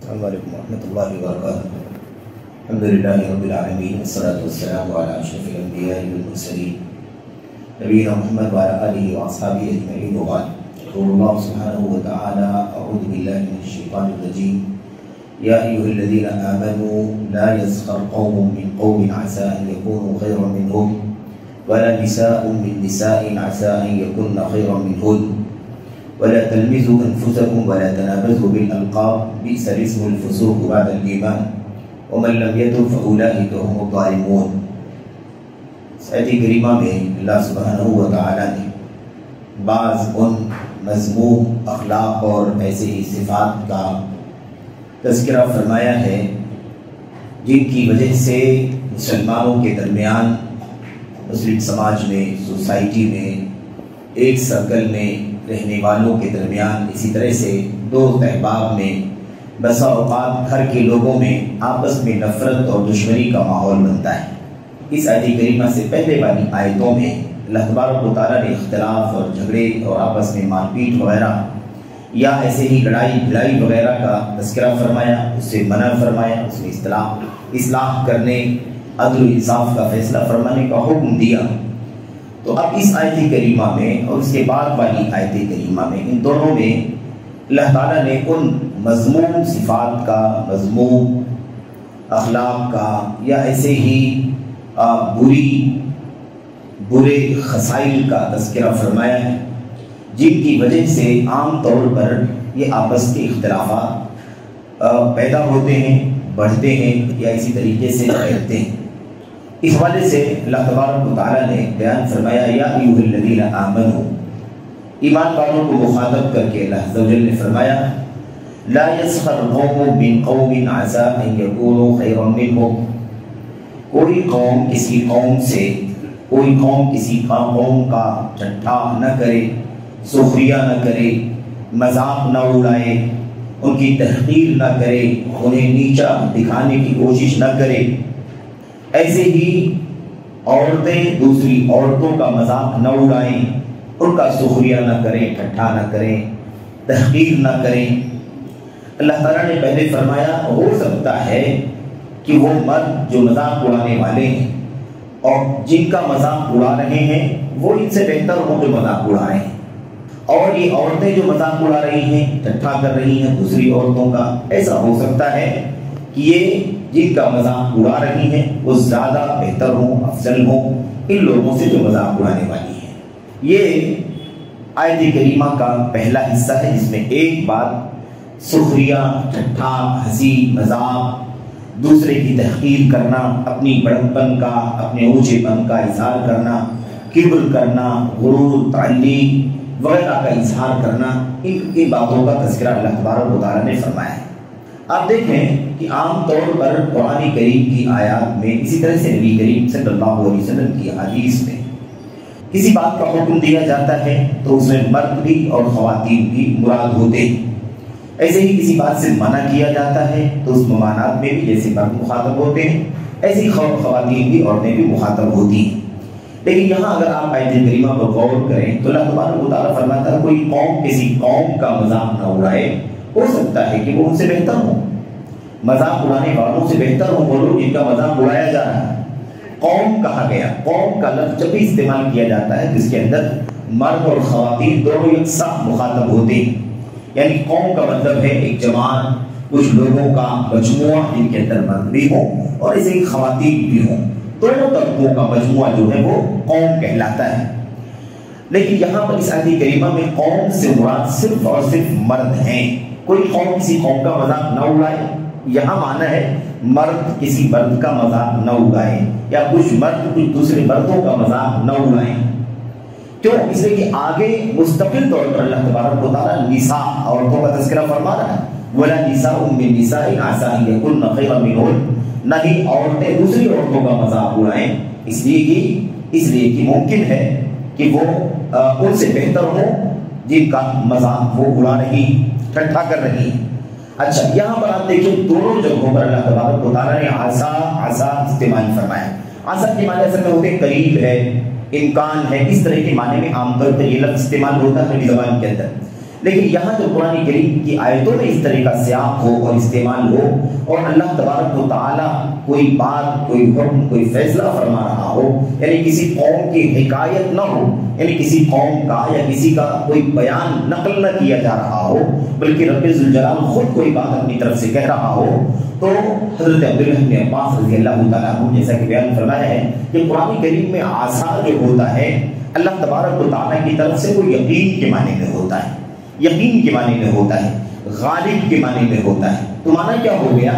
السلام علیکم ورحمۃ اللہ وبرکاتہ۔ الحمدللہ رب العالمین والصلاۃ والسلام علی اشرف الانبیاء والمرسلین نبینا محمد وعلی آلہ واصحابہ اجمعین وبعد۔ يقول اللہ سبحانہ وتعالی اعوذ باللہ من الشیطان الرجیم یا ایھا الذین آمنوا لا یسخر قوم من قوم عسى ان یکونوا خیرا منهم ولا نساء من نساء عسى ان یکن خیرا منهن ولا تلمزوا انفسكم ولا تنابزوا بالالقاب بئس الاسم الفسوق بعد الايمان ومن لم يتب فاولئك هم الظالمون۔ آیت کریمہ میں اللہ سبحانہ و تعالی نے بعض ان مذموم اخلاق اور ایسے ہی صفات کا تذکرہ فرمایا ہے جن کی وجہ سے مسلمانوں کے درمیان، مسلم سماج میں، سوسائٹی میں، ایک سرکل میں رہنے والوں کے درمیان، اسی طرح سے دوست احباب میں، بسا اوقات گھر کے لوگوں میں آپس میں نفرت اور دشمنی کا ماحول بنتا ہے۔ اس آیت کریمہ سے پہلے والی آیتوں میں اللہ تبارک و تعالیٰ نے اختلاف اور جھگڑے اور آپس میں مار پیٹ وغیرہ یا ایسے ہی لڑائی بھڑائی وغیرہ کا تذکرہ فرمایا، اس سے منع فرمایا، اس میں اصلاح کرنے، عدل و انصاف کا فیصلہ فرمانے کا حکم دیا۔ تو اب اس آیت کریمہ میں اور اس کے بعد والی آیت کریمہ میں، ان دونوں میں اللہ تعالیٰ نے ان مذموم صفات کا، مذموم اخلاق کا یا ایسے ہی برے خصائل کا تذکرہ فرمایا ہے جن کی وجہ سے عام طور پر یہ آپس کے اختلافات پیدا ہوتے ہیں، بڑھتے ہیں یا اسی طریقے سے پھیلتے ہیں۔ اس حوالے سے اللہ تبارک و تعالیٰ نے بیان فرمایا یا ایھا الذین آمنوا، ایمان والوں کو مخاطب کر کے اللہ عز و جل نے فرمایا لا یسخر قوم من قوم عسى ان یکونوا خیرا منهم، کوئی قوم کسی قوم سے، کوئی قوم کسی قوم کا ٹھٹھا نہ کرے، سخریہ نہ کرے، مذاق نہ اڑائے، ان کی تحقیر نہ کرے، انہیں نیچا دکھانے کی کوشش نہ کرے۔ ایسے ہی عورتیں دوسری عورتوں کا مذاق نہ اڑائیں، ان کا سخریہ نہ کریں، ٹھٹھا نہ کریں، تحقیر نہ کریں۔ اللہ تعالیٰ نے پہلے فرمایا ہو سکتا ہے کہ وہ مرد جو مذاق اڑانے والے ہیں اور جن کا مذاق اڑا رہے ہیں وہ ان سے بہتر ہوں جو مذاق اڑا رہے ہیں، اور یہ عورتیں جو مذاق اڑا رہی ہیں، ٹھٹھا کر رہی ہیں دوسری عورتوں کا، ایسا ہو سکتا ہے کہ یہ جن کا مذاق اڑا رہی ہیں وہ زیادہ بہتر ہوں، افضل ہوں ان لوگوں سے جو مذاق اڑانے والی ہیں۔ یہ آیت کریمہ کا پہلا حصہ ہے جس میں ایک بات سخریہ، ٹھٹھا، ہنسی مذاق، دوسرے کی تحقیر کرنا، اپنی بڑک پن کا، اپنے اونچے پن کا اظہار کرنا، کبر کرنا، غرور، تعلی وغیرہ کا اظہار کرنا، ان باتوں کا تذکرہ اللہ تبارک و تعالیٰ نے فرمایا ہے۔ آپ دیکھیں کہ عام طور پر قرآن کریم کی آیات میں، اسی طرح سے نبی کریم صلی اللہ علیہ وسلم کی حدیث میں کسی بات کا حکم دیا جاتا ہے تو اس میں مرد بھی اور خواتین بھی مراد ہوتے ہیں۔ ایسے ہی کسی بات سے منع کیا جاتا ہے تو اس ممانعت میں بھی جیسے مرد مخاطب ہوتے ہیں ایسے ہی خواتین بھی، عورتیں بھی مخاطب ہوتی ہیں۔ لیکن یہاں اگر آپ آیت کریمہ پر غور کریں تو اللہ تبارک و تعالیٰ فرماتا ہے کوئی قوم کسی قوم کا مذاق نہ اڑائے، ہو سکتا ہے کہ وہ ان سے بہتر ہوں، مذاق اڑانے والوں سے بہتر ہوں وہ لوگ جن کا مذاق اڑایا جا رہا ہے۔ قوم کہا گیا، قوم کا لفظ جب بھی استعمال کیا جاتا ہے جس کے اندر مرد اور خواتین دونوں یکساں مخاطب ہوتے ہیں، یعنی قوم کا مطلب ہے ایک جماعت، کچھ لوگوں کا مجموعہ جن کے اندر مرد بھی ہوں اور ایسے ہی خواتین بھی ہوں، دونوں طبقوں کا مجموعہ جو ہے وہ قوم کہلاتا ہے۔ لیکن یہاں پر اس آیت کریمہ میں قوم سے مراد صرف اور صرف مرد ہیں۔ کوئی قوم کسی قوم کا مذاق نہ اڑائے، یہاں معنی ہے مرد کسی مرد کا مذاق نہ اڑائے یا کچھ مرد کچھ دوسرے مردوں کا مذاق نہ اڑائیں۔ کیوں؟ اس لیے کہ آگے مستقل طور پر اللہ تبارک و تعالیٰ نساء، عورتوں کا تذکرہ فرما رہا ہے وَلَا نِسَاءٌ مِّن نِّسَاءٍ عَسَىٰ أَن يَكُنَّ خَيْرًا مِّنْهُنَّ، نہ ہی عورتیں دوسری عورتوں کا مذاق اڑائیں، اس لیے کہ ممکن ہے کہ وہ ان سے بہتر ہوں جن کا مذاق وہ اڑا رہی، ٹھٹھا کر رہی۔ اچھا، یہاں پر آپ دیکھیں دونوں جگہوں پر اللہ تبارک و تعالیٰ نے عسا استعمال فرمایا۔ عسا کے معنی اصل میں ہوتے ہیں قریب ہے، امکان ہے، اس طرح کے معنی میں عام طور پر یہ لفظ استعمال ہوتا ہے عربی زبان کے اندر۔ لیکن یہاں جو قرآن کریم کی آیتوں میں اس طرح کا سیاق ہو اور استعمال ہو اور اللہ تبارک و تعالیٰ کوئی بات، کوئی حکم، کوئی فیصلہ فرما رہا ہو، یعنی کسی قوم کی حکایت نہ ہو، یعنی کسی قوم کا یا کسی کا کوئی بیان نقل نہ کیا جا رہا ہو، بلکہ رب ذوالجلال خود کوئی بات اپنی طرف سے کہہ رہا ہو، تو حضرت عبداللہ بن عباس رضی اللہ تعالیٰ عنہ جیسا کہ بیان فرمایا ہے کہ قرآن کریم میں عصا جو ہوتا ہے اللہ تبارک و تعالیٰ کی طرف سے وہ یقین کے معنی میں ہوتا ہے، یقین کے معنی میں ہوتا ہے، غالب کے معنی میں ہوتا ہے۔ تو معنی کیا ہو گیا؟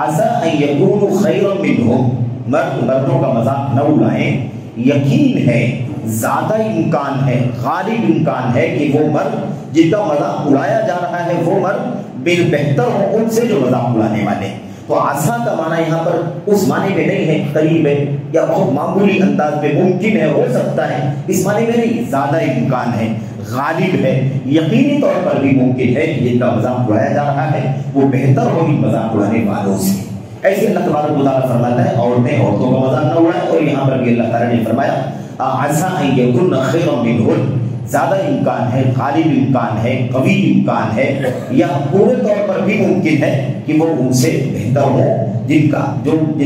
عسیٰ ان یکون خیرا منہم، مردوں کا مذاق نہ اڑائیں، یقین ہے، زیادہ امکان ہے، غالب امکان ہے کہ وہ مرد جن کا مذاق اڑایا جا رہا ہے وہ مرد بہتر ہوں ان سے جو مذاق اڑانے والے۔ تو عصا کا معنی یہاں پر اس معنی میں نہیں ہے قریب ہے یا بہت معمولی انداز میں ممکن ہے، ہو سکتا ہے، اس معنی میں نہیں، زیادہ امکان ہے، غالب ہے، یقینی طور پر بھی ممکن ہے کہ جن کا مذاق اڑایا جا رہا ہے وہ بہتر ہوگی مذاق اڑانے والوں سے۔ ایسے اللہ تبارک و تعالیٰ فرماتا ہے عورتیں عورتوں کا مذاق نہ اڑائیں، اور یہاں پر بھی اللہ تعالیٰ نے فرمایا عسیٰ ان یکن خیرا منہن، زیادہ امکان ہے، غالب امکان ہے، قوی امکان ہے، یا پورے طور پر بھی ممکن ہے کہ وہ ان سے بہتر ہو جن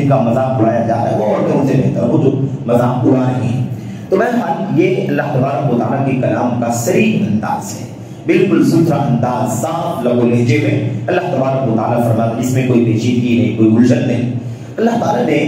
کا مذاق اڑایا جا رہا ہے، وہ عورتیں ان سے بہتر ہو جو مذاق اڑا رہی ہیں۔ تو بہرحال یہ اللہ تبارک و تعالیٰ کے کلام کا صریح انداز ہے، بالکل ستھرا انداز، صاف لب و لہجے میں اللہ تبارک و تعالیٰ فرماتا ہے، اس میں کوئی پیچیدگی نہیں، کوئی الجھن نہیں۔ اللہ تعالیٰ نے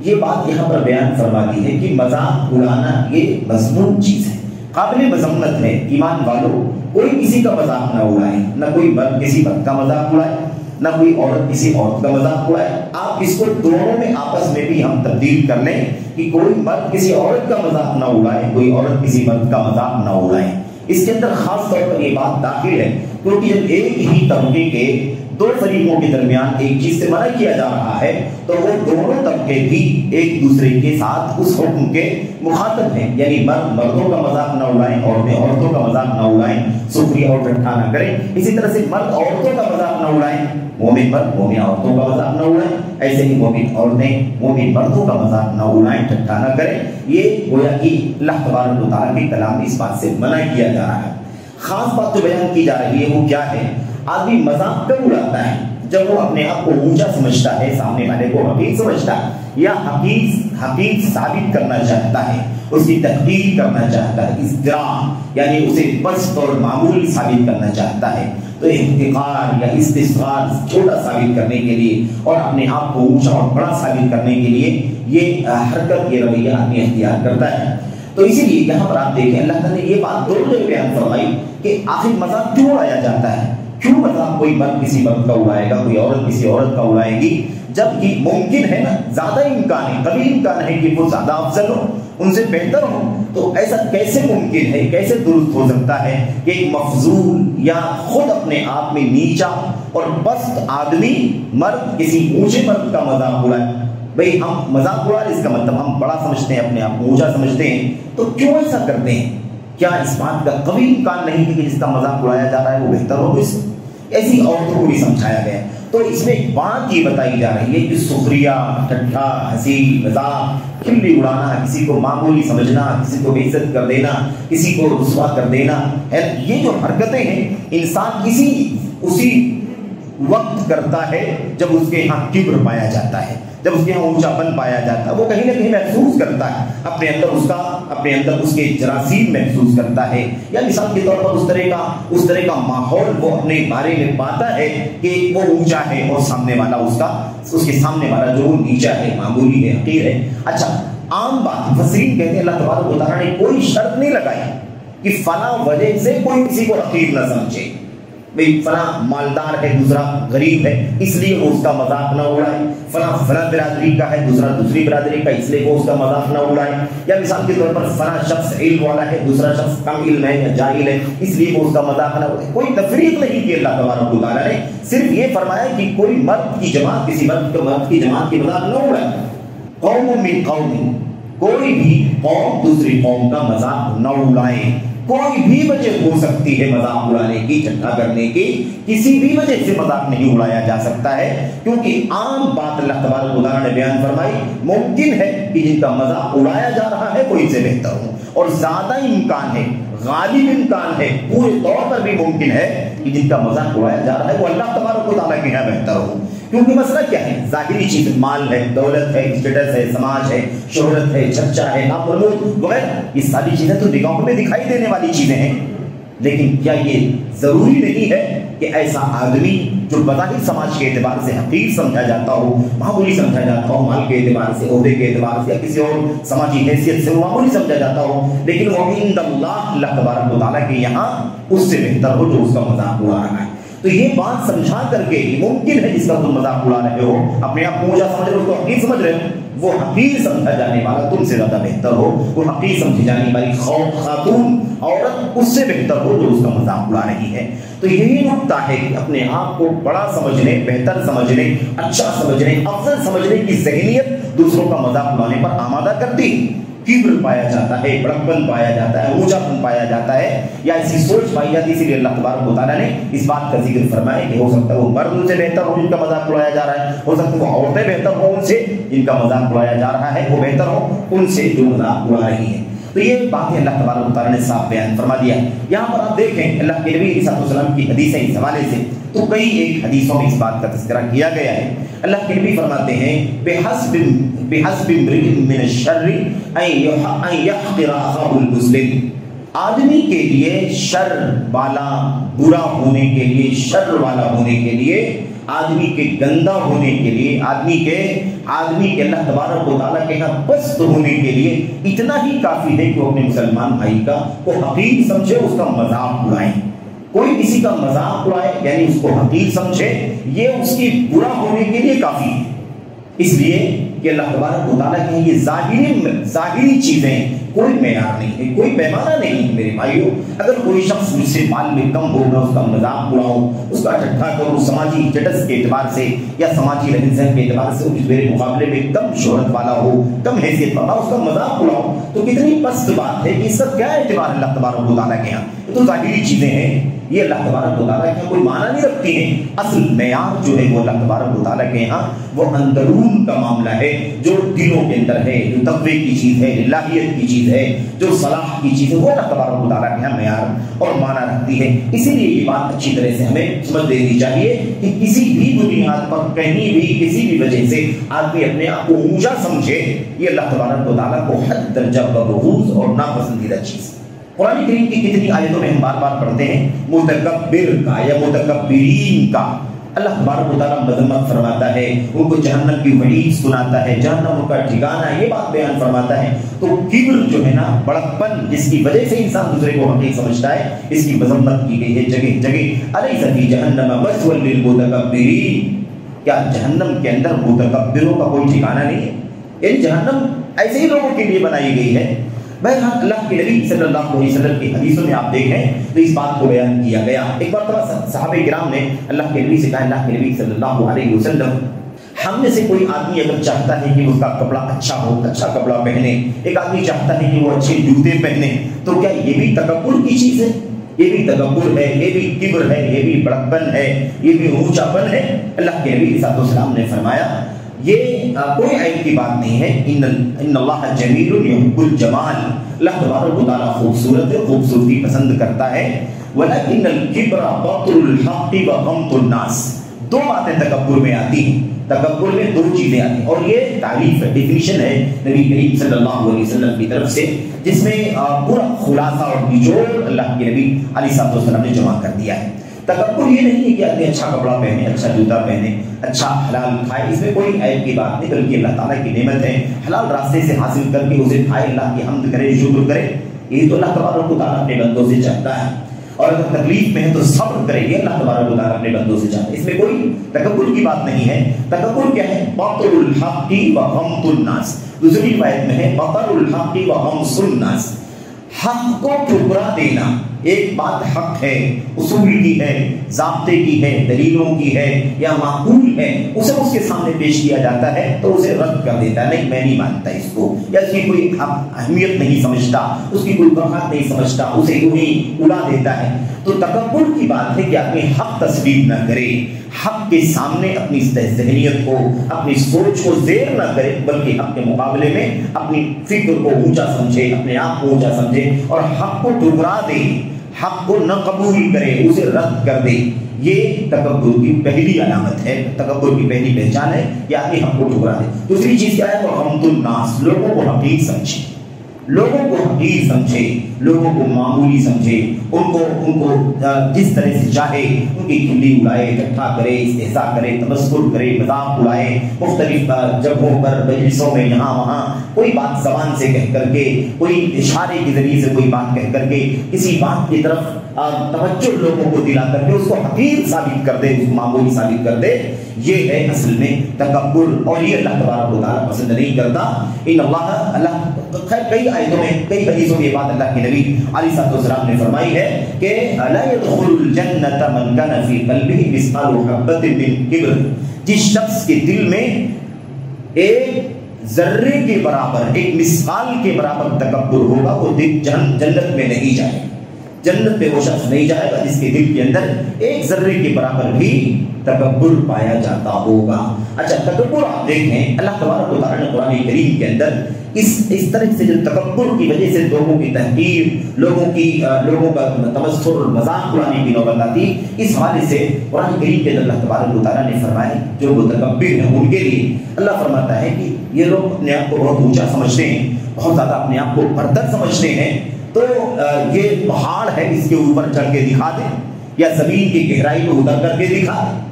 یہ بات یہاں پر بیان فرما دی ہے کہ مذاق اڑانا یہ مذموم چیز ہے، قابل مذمت ہے۔ ایمان والوں، کوئی کسی کا مذاق نہ اڑائے، نہ کوئی مرد کسی مرد کا مذاق اڑائے، نہ کوئی عورت کسی عورت کا مذاق اڑائے۔ آپ اس کو دونوں میں آپس میں بھی ہم تبدیل کر لیں کہ کوئی مرد کسی عورت کا مذاق نہ اڑائے، کوئی عورت کسی مرد کا مذاق نہ اڑائے۔ اس کے اندر خاص طور پر یہ بات داخل ہے کیونکہ جب ایک ہی طبقے کے دو فریقوں کے درمیان ایک چیز سے منع کیا جا رہا ہے تو وہ دونوں طبقے بھی ایک دوسرے کے ساتھ اس حکم کے مخاطب ہیں، یعنی مرد مردوں کا مذاق نہ اڑائیں، عورتیں عورتوں کا مذاق نہ اڑائیں، سخریہ اور ٹھٹھا نہ کریں۔ اسی طرح سے مرد عورتوں کا مذاق نہ اڑائیں، مومن مرد مومن عورتوں کا مذاق نہ اڑائیں، ایسے ہی مومن عورتیں مومن مردوں کا مذاق نہ اڑائیں، ٹھٹھا نہ کریں۔ یہ گویا کہ اللہ تبارک و تعالیٰ کے کلام میں اس بات سے منع کیا جا رہا ہے۔ خاص بات جو بیان کی جا رہی ہے وہ کیا ہے؟ آدمی مذاق کب اڑاتا ہے؟ جب وہ اپنے آپ کو اونچا سمجھتا ہے، سامنے والے کو حقیر سمجھتا ہے، یا حقیر ثابت کرنا چاہتا ہے، اس کی تحقیر کرنا چاہتا ہے، ازدراء یعنی اسے پست اور معمولی ثابت کرنا چاہتا ہے، تو احتقار یا استصغار چھوٹا ثابت کرنے کے لیے اور اپنے آپ کو اونچا اور بڑا ثابت کرنے کے لیے یہ حرکت، یہ رویہ آدمی اختیار کرتا ہے۔ تو اسی لیے یہاں پر آپ دیکھیں اللہ تعالیٰ نے یہ بات دونوں جگہ بیان فرمائی کہ آخر مذاق کیوں اڑایا جاتا ہے، کیوں مذاق کوئی مرد کسی مرد کا اڑائے گا، کوئی عورت کسی عورت کا اڑائے گی، جب یہ ممکن ہے نا، زیادہ امکان ہے، کبھی امکان ہے کہ وہ زیادہ افضل ہو، ان سے بہتر ہو، تو ایسا کیسے ممکن ہے، کیسے درست ہو سکتا ہے کہ ایک مفضول یا خود اپنے آپ میں نیچا اور پست آدمی مرد کسی اونچے مرد کا مذاق اڑائے؟ بھئی ہم مذاق اڑا، اس کا مطلب ہم بڑا سمجھتے ہیں، اپنے آپ کو اونچا سمجھتے ہیں، تو کیوں ایسا کرتے ہیں؟ کیا اس بات کا کبھی امکان نہیں ہے کہ جس کا مذاق اڑایا جا رہا ہے وہ بہتر ہو؟ اس ایسی عورتوں کو بھی سمجھایا گیا۔ تو اس میں ایک بات یہ بتائی جا رہی ہے کہ سخریہ، ٹھٹھا، ہنسی، مذاق، کھلی اڑانا، کسی کو معمولی سمجھنا، کسی کو بے عزت کر دینا، کسی کو رسوا کر دینا، یہ جو حرکتیں ہیں انسان اسی وقت کرتا ہے جب اس کے یہاں کبر پایا جاتا ہے، جب اس کے یہاں اونچا پن پایا جاتا ہے، وہ کہیں نہ کہیں محسوس کرتا ہے اپنے اندر اس کے جراثیم محسوس کرتا ہے، یا مثال کے طور پر اس طرح کا ماحول وہ اپنے بارے میں پاتا ہے کہ وہ اونچا ہے اور سامنے والا اس کے سامنے والا جو وہ نیچا ہے، معمولی ہے، حقیر ہے۔ اچھا، عام بات مفسرین کہتے ہیں اللہ تبارک و تعالیٰ نے کوئی شرط نہیں لگائی کہ فلاں وجہ سے کوئی کسی کو حقیر نہ سمجھے، بھئی فلاں مالدار ہے دوسرا غریب ہے اس لیے وہ اس کا مذاق نہ اڑائے، فلاں برادری کا ہے دوسرا دوسری برادری کا اس لیے وہ اس کا مذاق نہ اڑائے، یا مثال کے طور پر فلاں شخص علم والا ہے دوسرا شخص کم علم ہے یا جاہل ہے اس لیے وہ اس کا مذاق نہ اڑائے۔ کوئی تفریق نہیں کی اللہ تبارک و تعالیٰ نے، صرف یہ فرمایا کہ کوئی مرد کی جماعت کسی مرد کی جماعت کی مذاق نہ اڑائے۔ قوم من قوم، کوئی بھی قوم دوسری قوم کا مذاق نہ اڑائے۔ کوئی بھی وجہ ہو سکتی ہے مذاق اڑانے کی، ٹھٹھا کرنے کی، کسی بھی وجہ سے مذاق نہیں اڑایا جا سکتا ہے، کیونکہ عام بات اللہ تبارک و تعالیٰ نے بیان فرمائی، ممکن ہے کہ جن کا مذاق اڑایا جا رہا ہے وہ ان سے بہتر ہو، اور زیادہ امکان ہے، غالب امکان ہے، پورے طور پر بھی ممکن ہے کہ جن کا مذاق اڑایا جا رہا ہے وہ اللہ تبارک و تعالیٰ کے یہاں بہتر ہو. کیونکہ مسئلہ کیا ہے؟ ظاہری چیز، مال ہے، دولت ہے، اسٹیٹس ہے، سماج ہے، شہرت ہے، چرچا ہے، نام وغیرہ، یہ ساری چیزیں تو نگاہوں میں دکھائی دینے والی چیزیں ہیں. لیکن کیا یہ ضروری نہیں ہے کہ ایسا آدمی جو بظاہر سماج کے اعتبار سے حقیر سمجھا جاتا ہو، معمولی سمجھا جاتا ہو، مال کے اعتبار سے، عہدے کے اعتبار سے یا کسی اور سماجی حیثیت سے معمولی سمجھا جاتا ہو، لیکن وہ عند اللہ تبارک و تعالیٰ کے یہاں اس سے بہتر ہو جو اس کا مذاق اڑا رہا ہے؟ تو یہ بات سمجھا کر کے ممکن ہے جس کا تم مذاق اڑا رہے ہو، اپنے آپ کو اونچا سمجھ رہے ہو، اس کو حقیر سمجھ رہے ہو، وہ حقیر سمجھا جانے والا تم سے زیادہ بہتر ہو، وہ حقیر سمجھی جانے والی خاتون عورت اس سے بہتر ہو جو اس کا مذاق اڑا رہی ہے. تو یہی نقطہ ہے کہ اپنے آپ کو بڑا سمجھنے، بہتر سمجھنے، اچھا سمجھنے، افضل سمجھنے کی ذہنیت دوسروں کا مذاق اڑانے پر آمادہ کرتی. کبر پایا جاتا ہے، بڑکپن پایا جاتا ہے، اونچا پن پایا جاتا ہے، یا ایسی سوچ پائی جاتی ہے. اسی لیے اللہ تبارک و تعالیٰ نے اس بات کا ذکر فرمایا کہ ہو سکتا ہے وہ مرد ان سے بہتر ہو جن کا مذاق اڑایا جا رہا ہے، ہو سکتا ہے وہ عورتیں بہتر ہوں ان سے جن کا مذاق اڑایا جا رہا ہے، وہ بہتر ہو ان سے جو مذاق اڑا رہی ہے. تو یہ باتیں اللہ تبارک و تعالیٰ نے صاف بیان فرما دیا. یہاں پر آپ دیکھیں اللہ کے نبی علیہ السلام کی حدیثیں اس حوالے سے تو کئی ایک حدیثوں میں اس بات کا تذکرہ کیا گیا ہے. اللہ کے نبی فرماتے ہیں بحسب امرئ من الشر ان يحقر اخاه المسلم. آدمی کے لیے شر والا، برا ہونے کے لیے، شر والا ہونے کے لیے، آدمی کے گندا ہونے کے لیے، آدمی کے اللہ تبارک و تعالیٰ کے یہاں پست ہونے کے لیے اتنا ہی کافی ہے کہ وہ اپنے مسلمان بھائی کا وہ حقیر سمجھے، اس کا مذاق اڑائے. کوئی کسی کا مذاق اڑائے یعنی اس کو حقیر سمجھے، یہ اس کی برا ہونے کے لیے کافی ہے. اس لیے کہ اللہ تبارک و تعالیٰ کے یہ ظاہری چیزیں کوئی معیار نہیں ہے، کوئی پیمانہ نہیں ہے. میرے بھائیوں، اگر کوئی شخص مجھ سے مال میں کم ہو، میں اس کا مذاق اڑاؤں، اس کا ٹھٹھا کروں، سماجی اسٹیٹس کے اعتبار سے یا سماجی رہن سہن کے اعتبار سے میرے مقابلے میں کم شہرت والا ہو، کم حیثیت والا، اس کا مذاق اڑاؤں، تو کتنی پست بات ہے کہ اس کا کیا اعتبار اللہ تبارک و تعالیٰ کے یہاں؟ یہ تو ظاہری چیزیں ہیں، یہ اللہ تبارک و تعالیٰ کے یہاں کوئی معنی نہیں رکھتی ہیں. اصل معیار جو ہے وہ اللہ تبارک و تعالیٰ کے یہاں وہ اندرون کا معاملہ ہے، جو دلوں کے اندر ہے، جو تقوی کی چیز ہے، الہیت کی چیز ہے، جو صلاح کی چیز ہے، وہ اللہ تبارک و تعالیٰ کے یہاں معیار اور معنی رکھتی ہے. اسی لیے یہ بات اچھی طرح سے ہمیں سمجھ لینی چاہیے کہ کسی بھی بنیاد پر کہیں بھی کسی بھی وجہ سے آدمی اپنے آپ کو اونچا سمجھے، یہ اللہ تبارک و تعالیٰ کو حد درجہ بغض اور ناپسندیدہ چیز. قرآن کریم کی کتنی آیتوں میں ہم بار بار پڑھتے ہیں متکبر کا یا متکبرین کا. اللہ تبارک و تعالیٰ مذمت فرماتا ہے، ان کو جہنم کی وعید سناتا ہے، جہنم ان کا ٹھکانہ ہے، یہ بات بیان فرماتا ہے. تو کبر جو ہے نا، بڑکپن، جس کی وجہ سے انسان دوسرے کو حقیر سمجھتا ہے، اس کی مذمت کی گئی ہے جگہ جگہ. الیس فی جہنم مثوی للمتکبرین، کیا جہنم کے اندر متکبروں کا کوئی ٹھکانہ نہیں ہے؟ یعنی جہنم ایسے ہی لوگوں کے لیے بنائی گئی ہے. بہرحال اللہ کے نبی صلی اللہ علیہ وسلم کی حدیثوں میں آپ دیکھیں تو اس بات کو بیان کیا گیا. ایک بار صحابہ کرام نے اللہ کے نبی سے کہا، اللہ کے نبی صلی اللہ علیہ وسلم، ہم میں سے کوئی آدمی اگر چاہتا ہے کہ اس کا کپڑا اچھا ہو، اچھا کپڑا پہنے، ایک آدمی چاہتا ہے کہ وہ اچھے جوتے پہنے، تو کیا یہ بھی تکبر کی چیز ہے؟ یہ بھی تکبر ہے، یہ بھی کبر ہے، یہ بھی بڑکپن ہے، یہ بھی اونچا پن ہے؟ اللہ کے نبی صلی اللہ علیہ وسلم نے فرمایا یہ کوئی عیب کی بات نہیں ہے. ان اللہ جمیل یحب الجمال، اللہ تبارک و تعالیٰ خوبصورت ہے، خوبصورتی پسند کرتا ہے. ولکن الکبر بطر الحق وغمط الناس. دو باتیں تکبر میں آتی ہیں، تکبر میں دو چیزیں آتی ہیں، اور یہ تعریف ہے، ڈیفینیشن ہے نبی کریم صلی اللہ علیہ وسلم کی طرف سے، جس میں پورا خلاصہ اور نچوڑ اللہ کے نبی علیہ السلام نے جمع کر دیا ہے. تکبر یہ نہیں ہے کہ آدمی اچھا کپڑا پہنے، اچھا جوتا پہنے، اچھا حلال کھائے، اس میں کوئی عیب کی بات نہیں، بلکہ اللہ تعالیٰ کی نعمت ہے، حلال راستے سے حاصل کر کے اسے کھائے، اللہ کی حمد کرے، شکر کرے. یہ تو اللہ تبارک و تعالیٰ اپنے بندوں سے چاہتا ہے. اور اگر تکلیف میں ہے تو صبر کرے، یہ اللہ تبارک و تعالیٰ اپنے بندوں سے چاہتا ہے. اس میں کوئی تکبر کی بات نہیں ہے. تکبر کیا ہے؟ بطر الحق وغمط الناس. دوسری روایت میں ہے بطر الحق وغمص الناس. حق کو ٹھکرا دینا. ایک بات حق ہے، اصول کی ہے، ضابطے کی ہے، دلیلوں کی ہے یا معقول ہے، اسے اس کے سامنے پیش کیا جاتا ہے تو اسے رد کر دیتا ہے، نہیں میں نہیں مانتا اس کو، یا اس کی کوئی اہمیت نہیں سمجھتا، اس کی کوئی بقا نہیں سمجھتا، اسے یوں ہی اڑا دیتا ہے. تو تکبر کی بات ہے کہ آدمی حق تسلیم نہ کرے، حق کے سامنے اپنی ذہنیت کو، اپنی سوچ کو زیر نہ کرے، بلکہ حق کے مقابلے میں اپنی فکر کو اونچا سمجھے، اپنے آپ کو اونچا سمجھے، اور حق کو ٹھکرا دے، حق کو نہ قبول کرے، اسے رد کر دے، یہ تکبر کی پہلی علامت ہے، تکبر کی پہلی پہچان ہے کہ آدمی حق کو ٹھکرا دے۔ دوسری چیز کیا ہے؟ غمط الناس، لوگوں کو حقیر سمجھے، لوگوں کو حقیر سمجھے، لوگوں کو معمولی سمجھے، ان کو جس طرح سے چاہے ان کی کھلی اڑائے، اکٹھا کرے، استہزاء کرے، تبصر کرے، مذاق اڑائے، مختلف جگہوں پر مجلسوں میں یہاں وہاں کوئی بات زبان سے کہہ کر کے، کوئی اشارے کے ذریعے سے کوئی بات کہہ کر کے کسی بات کی طرف توجہ لوگوں کو دلا کر کے اس کو حقیر ثابت کر دے، اس کو معمولی ثابت کر دے، یہ ہے اصل میں تکبر، اور یہ اللہ تبارک و تعالیٰ پسند نہیں کرتا۔ ان اللہ خیر کئی آیتوں میں، کئی حدیثوں میں یہ بات اللہ کے نبی علیہ الصلوۃ والسلام نے فرمائی ہے کہ لا يدخل الجنة من كان في قلبه مثقال حبة من کبر، جس شخص کے دل میں ایک ذرے کے برابر، ایک مثقال کے برابر تکبر ہوگا، وہ جنت میں نہیں جائے گا، جنت میں وہ شخص نہیں جائے گا جس کے دل کے اندر ایک ذرے کے برابر بھی تکبر پایا جاتا ہوگا۔ اچھا، تکبر آپ دیکھیں اللہ تبارک و تعالیٰ نے قرآن کریم کے اندر اس طرح سے جو تکبر کی وجہ سے لوگوں کی تحقیر، لوگوں کا تبصر اور مذاق اڑانے کی نوبت آتی، اس حوالے سے قرآن کریم کے اندر اللہ تبارک و تعالیٰ نے فرمایا جو متکبر ہیں ان کے لیے اللہ فرماتا ہے کہ یہ لوگ اپنے آپ کو بہت اونچا سمجھتے ہیں، بہت زیادہ اپنے آپ کو برتر سمجھتے ہیں، تو یہ پہاڑ ہے اس کے اوپر چڑھ کے دکھا دیں یا زمین کی گہرائی کو اتر کر کے دکھا دیں۔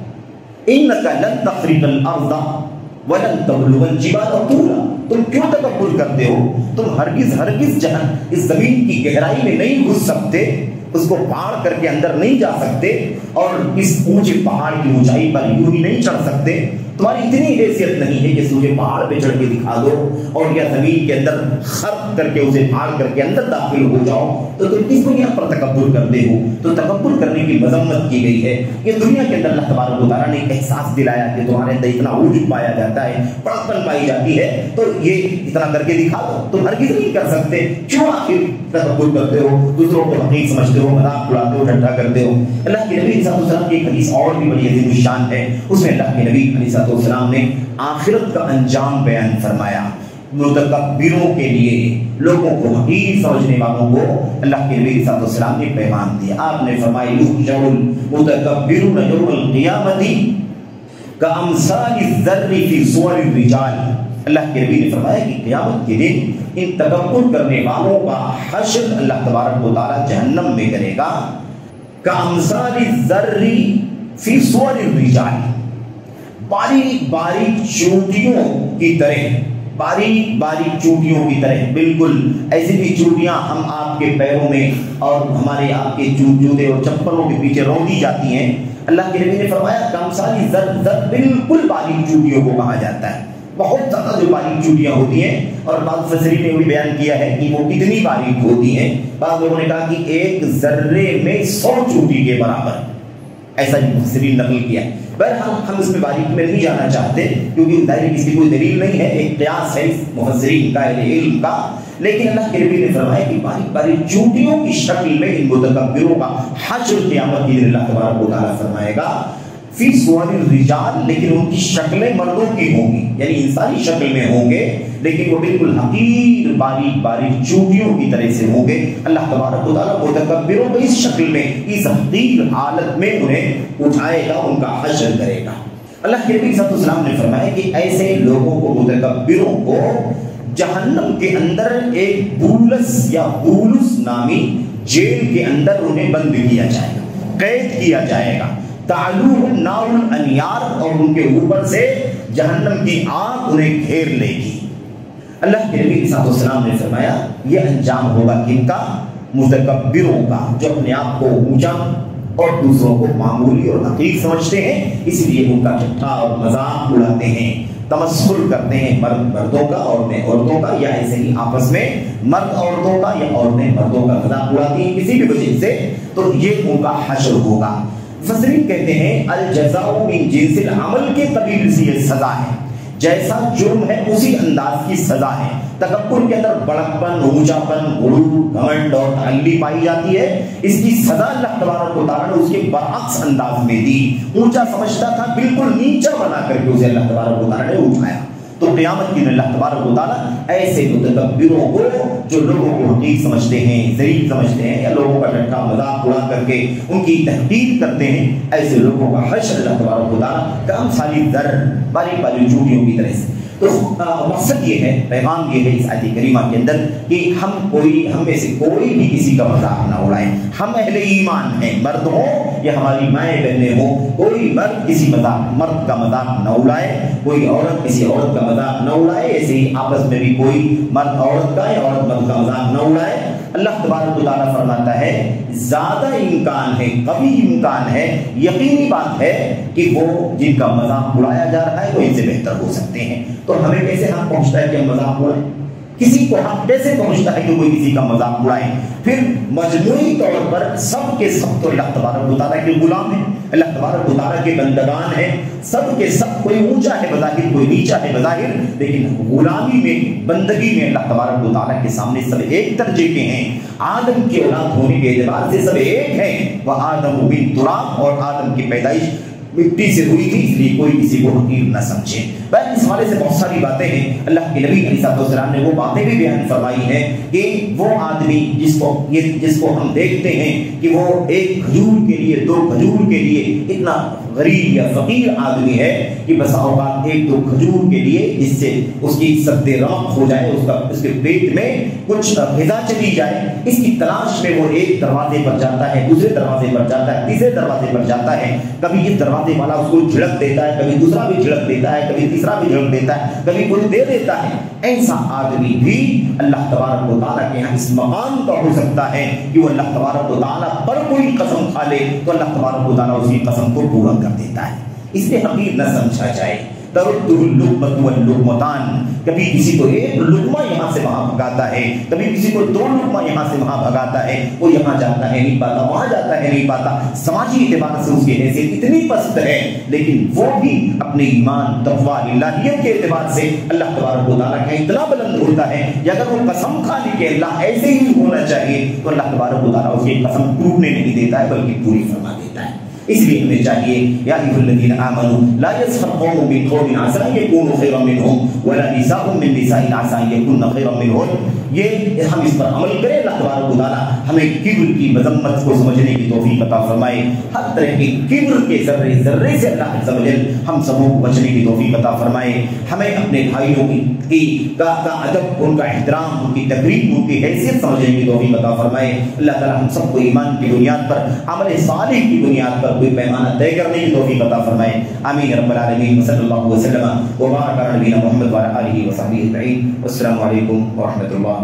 اِنَّكَ لَن تَخْرِقَ الْأَرْضَ وَلَن تَبْلُغَ الْجِبَالَ طُولًا، تم کیوں تکبر کرتے ہو؟ تم ہرگز جہاں اس زمین کی گہرائی میں نہیں گھس سکتے، اس کو پھاڑ کر کے اندر نہیں جا سکتے، اور اس اونچے پہاڑ کی اونچائی پر یوں ہی نہیں چڑھ سکتے۔ تمہاری اتنی حیثیت نہیں ہے کہ مجھے پہاڑ پہ چڑھ کے دکھا دو اور یا زمین کے اندر خرق کر کے اسے پھاڑ کر کے اندر داخل ہو جاؤ، تو تم کس بنیاد پر تکبر کرتے ہو؟ تو تکبر کرنے کی مذمت کی گئی ہے۔ یہ دنیا کے اندر اللہ تبارک و تعالیٰ نے احساس دلایا کہ تمہارے اندر اتنا عجب پایا جاتا ہے، بڑکپن پائی جاتی ہے، تو یہ اتنا کر کے دکھا دو، تم ہرگز نہیں کر سکتے، کیوں آخر تکبر کرتے ہو، دوسروں کو حقیر سمجھتے ہو، مذاق اڑاتے ہو، ٹھٹھا کرتے ہو۔ اللہ کے نبی علیہ السلام کی ایک حدیث اور بھی بڑی عظیم الشان ہے، اس میں اللہ کے نبی علیہ السلام نے آخرت کا انجام بیان فرمایا۔ متکبروں کے لیے، لوگوں کو حقیر سمجھنے والوں کو اللہ کے نبی علیہ السلام نے پیغام دیا۔ آپ نے فرمایا یحشر المتکبرون یوم القیامۃ کامثال الذر فی صور الرجال، اللہ کے نبی نے فرمایا کہ قیامت کے دن ان تکبر کرنے والوں کا حشر اللہ تبارک و تعالی جہنم میں کرے گا، کامثال الذر فی صور الرجال، باریک باریک چونٹیوں کی طرح، باریک باریک چونٹیوں کی طرح، بالکل ایسی بھی چونٹیاں ہم آپ کے پیروں میں اور ہمارے آپ کے جوتے اور چپلوں کے پیچھے روندی جاتی ہیں۔ اللہ کے نبی نے فرمایا کامثال الذر، بالکل باریک چونٹیوں کو کہا جاتا ہے، بہت زیادہ جو باریک چونٹیاں ہوتی ہیں، اور بعض مفسرین نے بھی بیان کیا ہے کہ وہ کتنی باریک ہوتی ہیں، بعض لوگوں نے کہا کہ ایک ذرے میں 100 چونٹی کے برابر، ایسا مفسرین نقل کیا ہے۔ بہرحال ہم اس میں باریک میں نہیں جانا چاہتے کیونکہ ظاہر اس کی کوئی دلیل نہیں ہے، ایک قیاس ہے مفسرین کا، اہل علم کا، لیکن اللہ کے نبی نے فرمایا کہ باریک باریک چونٹیوں کی شکل میں ان متکبروں کا حشر قیامت کے دن اللہ تبارک و تعالیٰ فرمائے گا فی صور الرجال، لیکن ان کی شکلیں مردوں کی ہوں گی، یعنی انسانی شکل میں ہوں گے، لیکن وہ بالکل حقیر باریک باریک چونٹیوں کی طرح سے ہوں گے۔ اللہ تبارک و تعالیٰ متکبروں کو اس شکل میں، اس حقیر حالت میں انہیں اٹھائے گا، ان کا حشر کرے گا۔ اللہ کے نبی صلی اللہ علیہ وسلم نے فرمایا کہ ایسے لوگوں کو، متکبروں کو جہنم کے اندر ایک بولس یا بولس نامی جیل کے اندر انہیں بند کیا جائے گا، قید کیا جائے گا، تعلوہم نار الانیار، اور ان کے اوپر سے جہنم کی آگ انہیں گھیر لے گی۔ اللہ کے نبی صلی اللہ علیہ وسلم نے فرمایا یہ انجام ہوگا کن کا؟ متکبروں کا، جو اپنے آپ کو اونچا اور دوسروں کو معمولی اور حقیر سمجھتے ہیں، اس لیے ان کا ٹھٹھا اور مذاق اڑاتے ہیں، تمسخر کرتے ہیں، مرد مردوں کا، عورتیں عورتوں کا، یا ایسے ہی آپس میں مرد عورتوں کا یا عورتیں مردوں کا مذاق اڑاتی ہیں کسی بھی وجہ سے، تو یہ ان کا حشر ہوگا۔ مفسرین کہتے ہیں الجزاء من جنس العمل کے قبیل سے یہ سزا ہے، جیسا جرم ہے اسی انداز کی سزا ہے۔ تکبر کے اندر بڑکپن، اونچاپن، غرور، گھمنڈ اور تعلی پائی جاتی ہے، اس کی سزا اللہ تبارک و تعالیٰ نے اس کے برعکس انداز میں دی۔ اونچا سمجھتا تھا، بالکل نیچا بنا کر کے اسے اللہ تبارک و تعالیٰ نے اٹھایا۔ تو قیامت کے دن اللہ تبارک و تعالیٰ ایسے متکبروں کو جو لوگوں کو حقیر سمجھتے ہیں، ذلیل سمجھتے ہیں، یا لوگوں کا ٹھٹا مذاق اڑا کر کے ان کی تحقیر کرتے ہیں، ایسے لوگوں کا حشر اللہ تبارک و تعالیٰ کام ساری ذر باریک باریک چوٹیوں کی طرح سے۔ تو مقصد یہ ہے، پیغام یہ ہے اس آیت کریمہ کے اندر کہ ہم میں سے کوئی بھی کسی کا مذاق نہ اڑائیں۔ ہم اہل ایمان ہیں، مرد ہوں یا ہماری مائیں بہنیں ہوں، کوئی مرد کسی مرد کا مذاق نہ اڑائے، کوئی عورت کسی عورت کا مذاق نہ اڑائے، ایسے ہی آپس میں بھی کوئی مرد عورت کا یا عورت مرد کا مذاق نہ اڑائے۔ اللہ تبارک و تعالیٰ فرماتا ہے زیادہ امکان ہے، قوی امکان ہے، یقینی بات ہے کہ وہ جن کا مذاق اڑایا جا رہا ہے وہ ان سے بہتر ہو سکتے ہیں۔ تو ہمیں کیسے حق پہنچتا ہے کہ ہم مذاق اڑائیں؟ کسی کو حق کیسے پہنچتا ہے کہ کوئی کسی کا مذاق اڑائے؟ پھر مجموعی طور پر سب کے سب تو اللہ تبارک و تعالیٰ کے غلام ہیں، اللہ تبارک و تعالیٰ کے بندگان ہیں، سب کے سب، کوئی اونچا ہے بظاہر، کوئی نیچا ہے بظاہر، لیکن غلامی میں، بندگی میں اللہ تبارک و تعالیٰ کے سامنے سب ایک درجے کے ہیں۔ آدم کی اولاد ہونے کے اعتبار سے سب ایک ہیں، وآدم من تراب، اور آدم کی پیدائش مٹی سے ہوئی تھی، اس لیے کوئی کسی کو حقیر نہ سمجھے۔ بہت اس حوالے سے بہت ساری باتیں ہیں، اللہ کے نبی علیہ السلام نے وہ باتیں بھی بیان فرمائی ہیں کہ وہ آدمی جس کو ہم دیکھتے ہیں کہ وہ ایک کھجور کے لیے، 2 کھجور کے لیے اتنا غریب یا فقیر آدمی ہے کہ بسا اوقات 1-2 کھجور کے لیے جس سے اس کی سد رمق ہو جائے، اس کے پیٹ میں کچھ غذا چلی جائے، اس کی تلاش میں وہ ایک دروازے پر جاتا ہے، دوسرے دروازے پر جاتا ہے، تیسرے دروازے پر جاتا ہے، کبھی اس دروازے والا اس کو جھڑک دیتا ہے، کبھی دوسرا بھی جھڑک دیتا ہے، کبھی تیسرا بھی جھڑک دیتا ہے، کبھی کوئی دے دیتا ہے۔ ایسا آدمی بھی اللہ تبارک و تعالیٰ کے یہاں اس مقام کا ہو سکتا ہے کہ وہ اللہ تبارک و تعالیٰ پر کوئی قسم کھا لے تو اللہ تبارک و تعالیٰ اس کی قسم کو پورا کر دیتا ہے۔ اس لیے حقیر نہ سمجھا جائے۔ ترده اللقمة واللقمتان، کبھی کسی کو ایک لقمہ یہاں سے وہاں بھگاتا ہے، کبھی کسی کو 2 لقمہ یہاں سے وہاں بھگاتا ہے، وہ یہاں جاتا ہے نہیں پاتا، وہاں جاتا ہے نہیں پاتا۔ سماجی اعتبار سے اس کی حیثیت اتنی پست ہے، لیکن وہ بھی اپنے ایمان، تقویٰ، الہیت کے اعتبار سے اللہ تبارک و تعالیٰ کا اتنا بلند ہوتا ہے کہ اگر وہ قسم کھا لی کہ اللہ ایسے ہی ہونا چاہیے تو اللہ تبارک و تعالیٰ اس کی قسم ٹوٹنے نہیں دیتا ہے بلکہ پوری فرما دیتا ہے۔ اس لیے ہمیں چاہیے یا ایھا الذین آمنوا لا یسخر قوم من قوم عسى ان یکونوا خیرا منهم ولا نساء من نساء عسى ان یکن خیرا منهن۔ یہ ہم اس پر عمل کریں، اللہ تبارک و تعالیٰ ہمیں کبر کی مذمت کو سمجھنے کی توفیق عطا فرمائے۔ ہر طرح کی کبر کے ذرے ذرے سے اللہ عز و جل ہم سبوں کو بچنے کی توفیق عطا فرمائے۔ ہمیں اپنے بھائیوں کا ادب، ان کا احترام، ان کی تقریب، ان کی حیثیت سمجھنے کی توفیق عطا فرمائے۔ اللہ تعالیٰ ہم سب کو ایمان کی بنیاد پر، عمل صالح کی بنیاد پر کوئی پیمانہ طے کرنے کی توفیق عطا فرمائے۔ آمین رب العالمین، صلی اللہ وسلم وبارک علی نبینا محمد وعلی آلہ وصحبہ اجمعین۔ السلام علیکم ورحمۃ اللہ